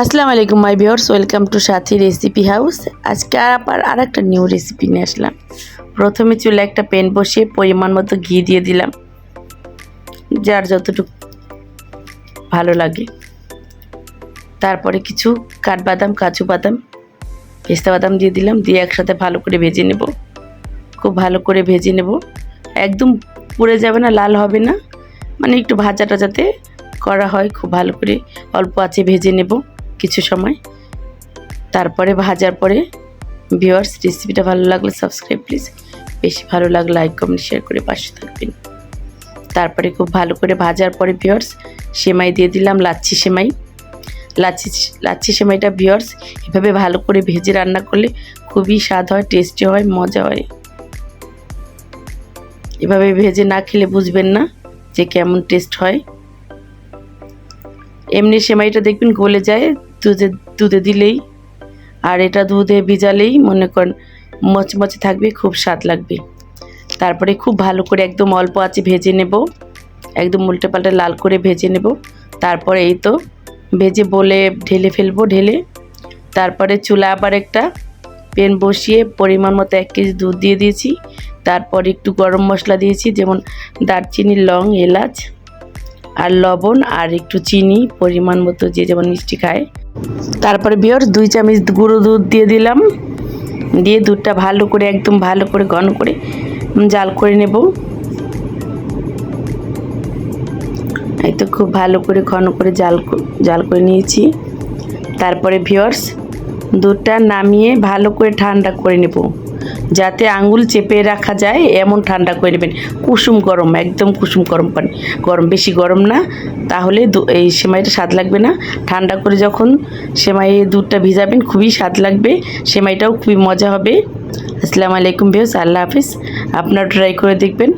আসসালামু আলাইকুম মাই viewers, welcome to Sathi recipe house. আজকে আবার আরেকটা নিউ রেসিপি নিয়ে আসলাম। প্রথমে চুলে একটা প্যান বসিয়ে পরিমাণ মতো ঘি দিয়ে দিলাম, যার যতটুকু ভালো লাগে। তারপরে কিছু কাঠবাদাম, কাজু বাদাম, পেস্তা বাদাম দিয়ে দিলাম, দিয়ে একসাথে ভালো করে ভেজে নেব। খুব ভালো করে ভেজে নেব, একদম পুড়ে যাবে না, লাল হবে না, মানে একটু ভাজাটা যাতে করা হয়। খুব ভালো করে অল্প আঁচে ভেজে নেব কিছু সময়। তারপরে ভাজার পরে ভিউয়ার্স, রেসিপিটা ভালো লাগলে সাবস্ক্রাইব প্লিজ, বেশি ভালো লাগলে লাইক কমেন্ট শেয়ার করে পাশে থাকবেন। তারপরে খুব ভালো করে ভাজার পরে ভিউয়ার্স সেমাই দিয়ে দিলাম, লাচ্ছি সেমাই। লাচ্ছি সেমাইটা ভিউয়ার্স এভাবে ভালো করে ভেজে রান্না করলে খুবই স্বাদ হয়, টেস্টি হয়, মজা হয়। এভাবে ভেজে না খেলে বুঝবেন না যে কেমন টেস্ট হয়। এমনি সেমাইটা দেখবেন গলে যায় দুধে দিলেই, আর এটা দুধে ভিজালেই মনে করেন মচমচে থাকবে, খুব স্বাদ লাগবে। তারপরে খুব ভালো করে একদম অল্প আঁচে ভেজে নেব, একদম উল্টে পাল্টে লাল করে ভেজে নেব। তারপরে এই তো ভেজে বলে ঢেলে ফেলবো। ঢেলে তারপরে চুলা আবার একটা প্যান বসিয়ে পরিমাণ মতো 1 কেজি দুধ দিয়ে দিয়েছি। তারপর একটু গরম মশলা দিয়েছি, যেমন দারচিনি, লং, এলাচ আর লবণ, আর একটু চিনি পরিমাণ মতো, যে যেমন মিষ্টি খায়। তারপরে ভিউয়ার্স 2 চামচ গুঁড়ো দুধ দিয়ে দিলাম, দিয়ে দুধটা ভালো করে একদম ভালো করে ঘন করে জাল করে নেব। এই তো খুব ভালো করে ঘন করে জাল করে নিয়েছি। তারপরে ভিউয়ার্স দুধটা নামিয়ে ভালো করে ঠান্ডা করে নেব, যাতে আঙুল চেপে রাখা যায় এমন ঠান্ডা করে নেবেন। কুসুম গরম, একদম কুসুম গরম পানি, গরম, বেশি গরম না, তাহলে এই সেমাইটা স্বাদ লাগবে না। ঠান্ডা করে যখন সেমাইয়ে দুধটা ভিজাবেন খুবই স্বাদ লাগবে, সেমাইটাও খুবই মজা হবে। আসসালামু আলাইকুম ভিউয়ার্স, আল্লাহ হাফিজ। আপনারা ট্রাই করে দেখবেন।